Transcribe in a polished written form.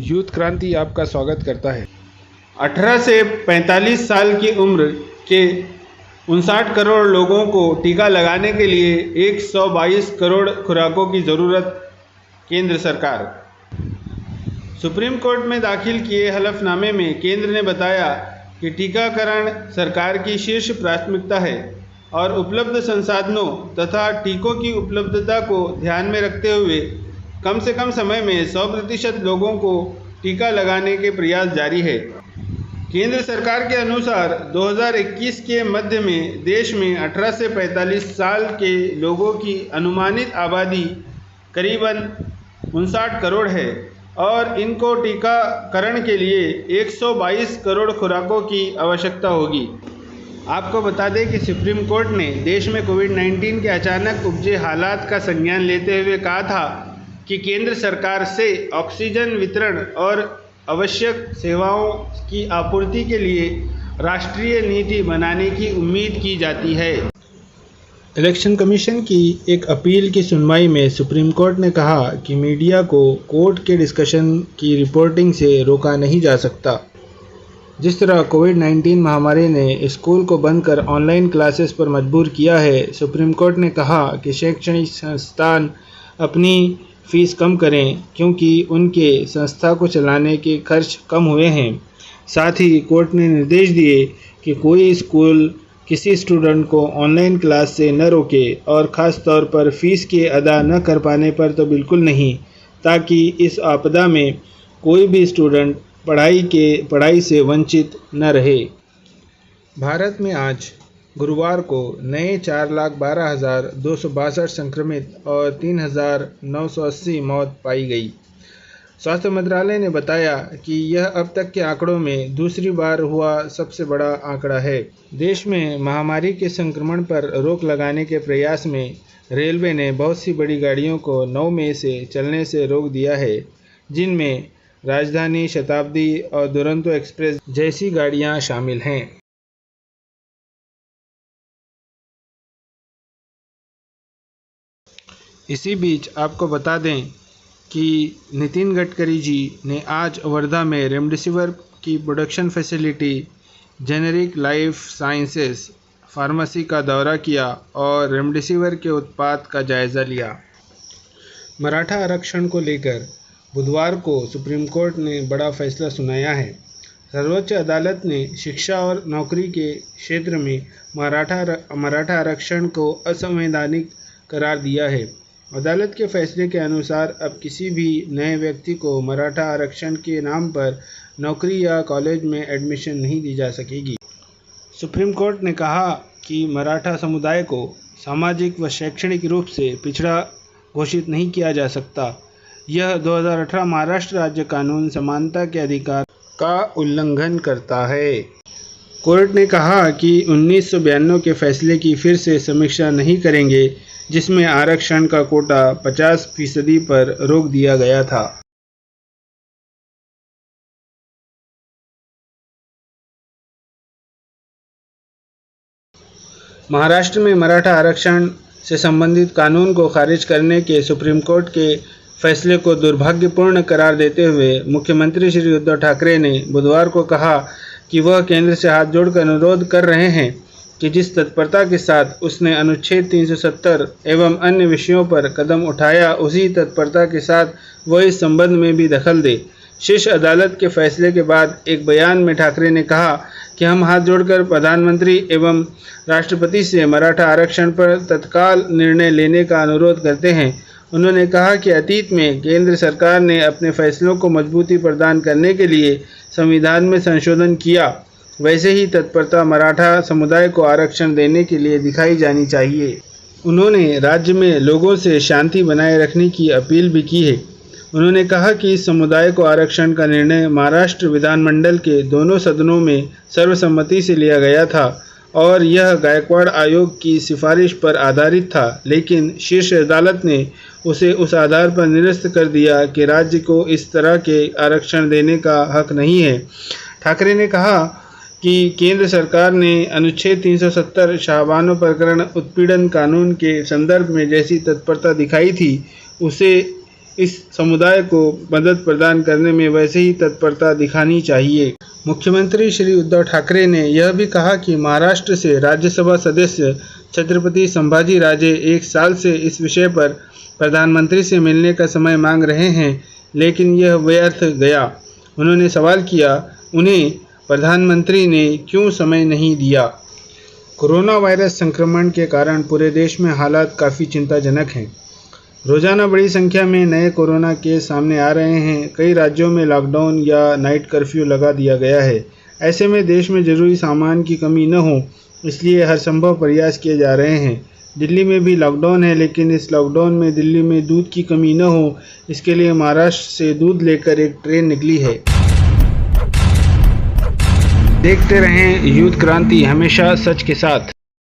Youth क्रांति आपका स्वागत करता है। 18 से 45 साल की उम्र के 59 करोड़ लोगों को टीका लगाने के लिए 122 करोड़ खुराकों की ज़रूरत। केंद्र सरकार। सुप्रीम कोर्ट में दाखिल किए हलफनामे में केंद्र ने बताया कि टीकाकरण सरकार की शीर्ष प्राथमिकता है और उपलब्ध संसाधनों तथा टीकों की उपलब्धता को ध्यान में रखते हुए कम से कम समय में 100% लोगों को टीका लगाने के प्रयास जारी है। केंद्र सरकार के अनुसार 2021 के मध्य में देश में 18 से 45 साल के लोगों की अनुमानित आबादी करीबन 59 करोड़ है और इनको टीकाकरण के लिए 122 करोड़ खुराकों की आवश्यकता होगी। आपको बता दें कि सुप्रीम कोर्ट ने देश में कोविड-19 के अचानक उपजे हालात का संज्ञान लेते हुए कहा था कि केंद्र सरकार से ऑक्सीजन वितरण और आवश्यक सेवाओं की आपूर्ति के लिए राष्ट्रीय नीति बनाने की उम्मीद की जाती है। इलेक्शन कमीशन की एक अपील की सुनवाई में सुप्रीम कोर्ट ने कहा कि मीडिया को कोर्ट के डिस्कशन की रिपोर्टिंग से रोका नहीं जा सकता। जिस तरह कोविड-19 महामारी ने स्कूल को बंद कर ऑनलाइन क्लासेस पर मजबूर किया है, सुप्रीम कोर्ट ने कहा कि शैक्षणिक संस्थान अपनी फीस कम करें क्योंकि उनके संस्था को चलाने के खर्च कम हुए हैं। साथ ही कोर्ट ने निर्देश दिए कि कोई स्कूल किसी स्टूडेंट को ऑनलाइन क्लास से न रोके और ख़ास तौर पर फ़ीस के अदा न कर पाने पर तो बिल्कुल नहीं, ताकि इस आपदा में कोई भी स्टूडेंट पढ़ाई से वंचित न रहे। भारत में आज गुरुवार को नए 4,12,262 संक्रमित और 3,980 मौत पाई गई। स्वास्थ्य मंत्रालय ने बताया कि यह अब तक के आंकड़ों में दूसरी बार हुआ सबसे बड़ा आंकड़ा है। देश में महामारी के संक्रमण पर रोक लगाने के प्रयास में रेलवे ने बहुत सी बड़ी गाड़ियों को 9 मई से चलने से रोक दिया है, जिनमें राजधानी, शताब्दी और दुरंतो एक्सप्रेस जैसी गाड़ियां शामिल हैं। इसी बीच आपको बता दें कि नितिन गडकरी जी ने आज वर्धा में रेमडेसिविर की production facility generic life sciences pharmacy का दौरा किया और रेमडेसिविर के उत्पाद का जायज़ा लिया। मराठा आरक्षण को लेकर बुधवार को सुप्रीम कोर्ट ने बड़ा फैसला सुनाया है। सर्वोच्च अदालत ने शिक्षा और नौकरी के क्षेत्र में मराठा आरक्षण को असंवैधानिक करार दिया है। अदालत के फैसले के अनुसार अब किसी भी नए व्यक्ति को मराठा आरक्षण के नाम पर नौकरी या कॉलेज में एडमिशन नहीं दी जा सकेगी। सुप्रीम कोर्ट ने कहा कि मराठा समुदाय को सामाजिक व शैक्षणिक रूप से पिछड़ा घोषित नहीं किया जा सकता। यह 2018 महाराष्ट्र राज्य कानून समानता के अधिकार का उल्लंघन करता है। कोर्ट ने कहा कि 1992 के फैसले की फिर से समीक्षा नहीं करेंगे, जिसमें आरक्षण का कोटा 50% पर रोक दिया गया था। महाराष्ट्र में मराठा आरक्षण से संबंधित कानून को खारिज करने के सुप्रीम कोर्ट के फैसले को दुर्भाग्यपूर्ण करार देते हुए मुख्यमंत्री श्री उद्धव ठाकरे ने बुधवार को कहा कि वह केंद्र से हाथ जोड़कर अनुरोध कर रहे हैं कि जिस तत्परता के साथ उसने अनुच्छेद 370 एवं अन्य विषयों पर कदम उठाया, उसी तत्परता के साथ वह इस संबंध में भी दखल दे। शीर्ष अदालत के फैसले के बाद एक बयान में ठाकरे ने कहा कि हम हाथ जोड़कर प्रधानमंत्री एवं राष्ट्रपति से मराठा आरक्षण पर तत्काल निर्णय लेने का अनुरोध करते हैं। उन्होंने कहा कि अतीत में केंद्र सरकार ने अपने फैसलों को मजबूती प्रदान करने के लिए संविधान में संशोधन किया, वैसे ही तत्परता मराठा समुदाय को आरक्षण देने के लिए दिखाई जानी चाहिए। उन्होंने राज्य में लोगों से शांति बनाए रखने की अपील भी की है। उन्होंने कहा कि इस समुदाय को आरक्षण का निर्णय महाराष्ट्र विधानमंडल के दोनों सदनों में सर्वसम्मति से लिया गया था और यह गायकवाड़ आयोग की सिफारिश पर आधारित था, लेकिन शीर्ष अदालत ने उसे उस आधार पर निरस्त कर दिया कि राज्य को इस तरह के आरक्षण देने का हक नहीं है। ठाकरे ने कहा कि केंद्र सरकार ने अनुच्छेद 370 शाहबानो प्रकरण उत्पीड़न कानून के संदर्भ में जैसी तत्परता दिखाई थी, उसे इस समुदाय को मदद प्रदान करने में वैसे ही तत्परता दिखानी चाहिए। मुख्यमंत्री श्री उद्धव ठाकरे ने यह भी कहा कि महाराष्ट्र से राज्यसभा सदस्य छत्रपति संभाजी राजे 1 साल से इस विषय पर प्रधानमंत्री से मिलने का समय मांग रहे हैं, लेकिन यह व्यर्थ गया। उन्होंने सवाल किया, उन्हें प्रधानमंत्री ने क्यों समय नहीं दिया। कोरोना वायरस संक्रमण के कारण पूरे देश में हालात काफ़ी चिंताजनक हैं। रोज़ाना बड़ी संख्या में नए कोरोना केस सामने आ रहे हैं। कई राज्यों में लॉकडाउन या नाइट कर्फ्यू लगा दिया गया है। ऐसे में देश में ज़रूरी सामान की कमी न हो, इसलिए हर संभव प्रयास किए जा रहे हैं। दिल्ली में भी लॉकडाउन है, लेकिन इस लॉकडाउन में दिल्ली में दूध की कमी न हो, इसके लिए महाराष्ट्र से दूध लेकर एक ट्रेन निकली है। देखते रहें यूथ क्रांति, हमेशा सच के साथ।